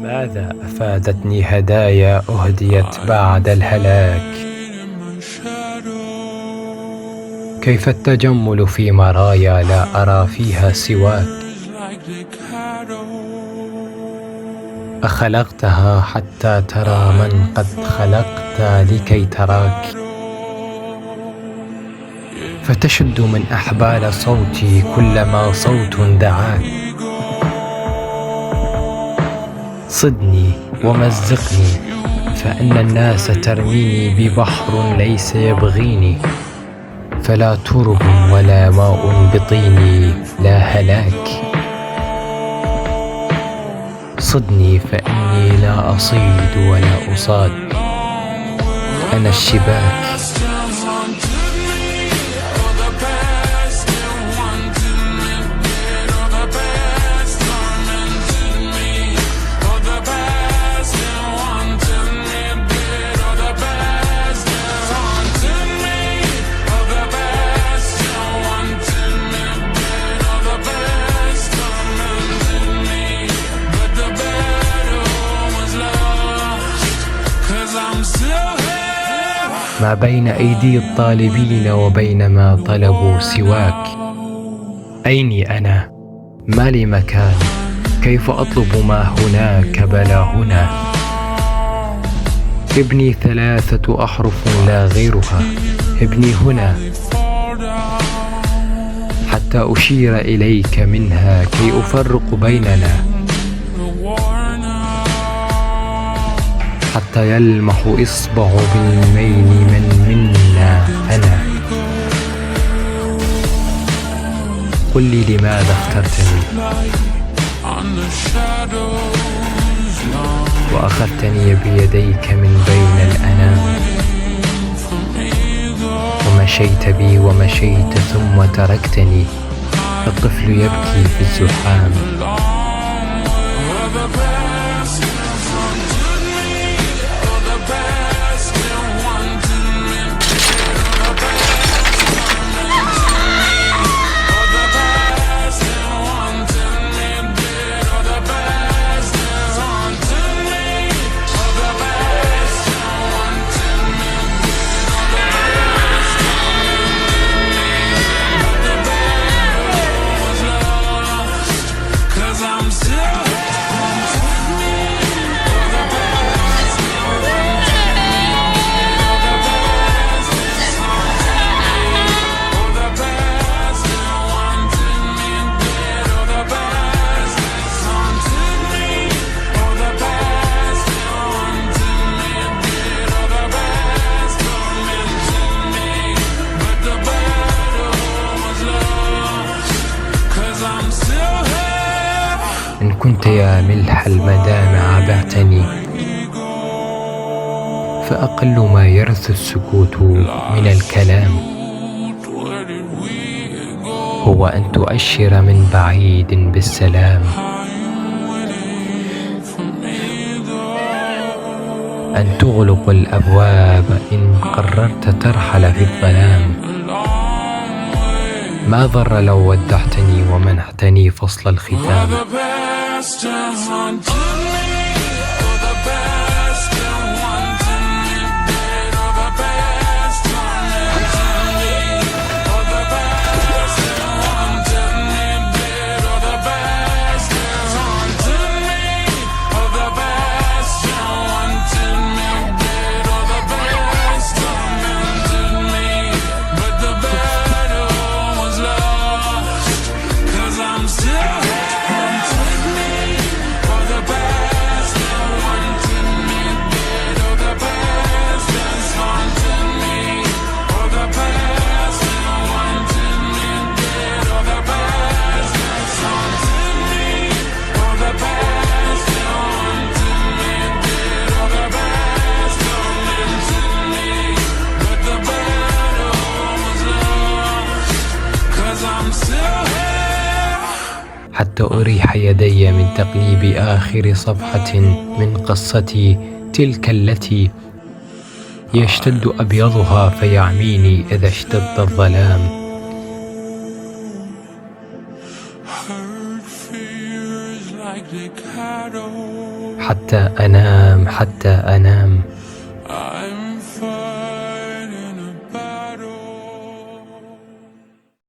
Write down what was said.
ماذا أفادتني هدايا أهديت بعد الهلاك؟ كيف التجمل في مرايا لا أرى فيها سواك؟ أخلقتها حتى ترى من قد خلقت لكي تراك، فتشد من أحبال صوتي كلما صوت دعاك. صدني ومزقني، فإن الناس ترميني ببحر ليس يبغيني، فلا ترب ولا ماء بطيني لا هلاك. صدني فإني لا أصيد ولا أصاد، أنا الشباك. ما بين أيدي الطالبين وبين ما طلبوا سواك. أيني أنا؟ ما لي مكان، كيف أطلب ما هناك بلا هنا؟ ابني 3 أحرف لا غيرها، ابني هنا حتى أشير إليك منها كي أفرق بيننا، حتى يلمح إصبع بالميل من منا أنا. قل لي لماذا اخترتني وأخذتني بيديك من بين الأنام، ومشيت بي ومشيت ثم تركتني، الطفل يبكي في الزحام. إن كنت يا ملح المدامع بعتني، فأقل ما يرث السكوت من الكلام هو أن تؤشر من بعيد بالسلام، أن تغلق الأبواب إن قررت ترحل في الظلام. ما ضر لو ودعتني ومنحتني فصل الختام. حتى أريح يدي من تقليب آخر صفحة من قصتي تلك التي يشتد أبيضها فيعميني إذا اشتد الظلام. حتى أنام حتى أنام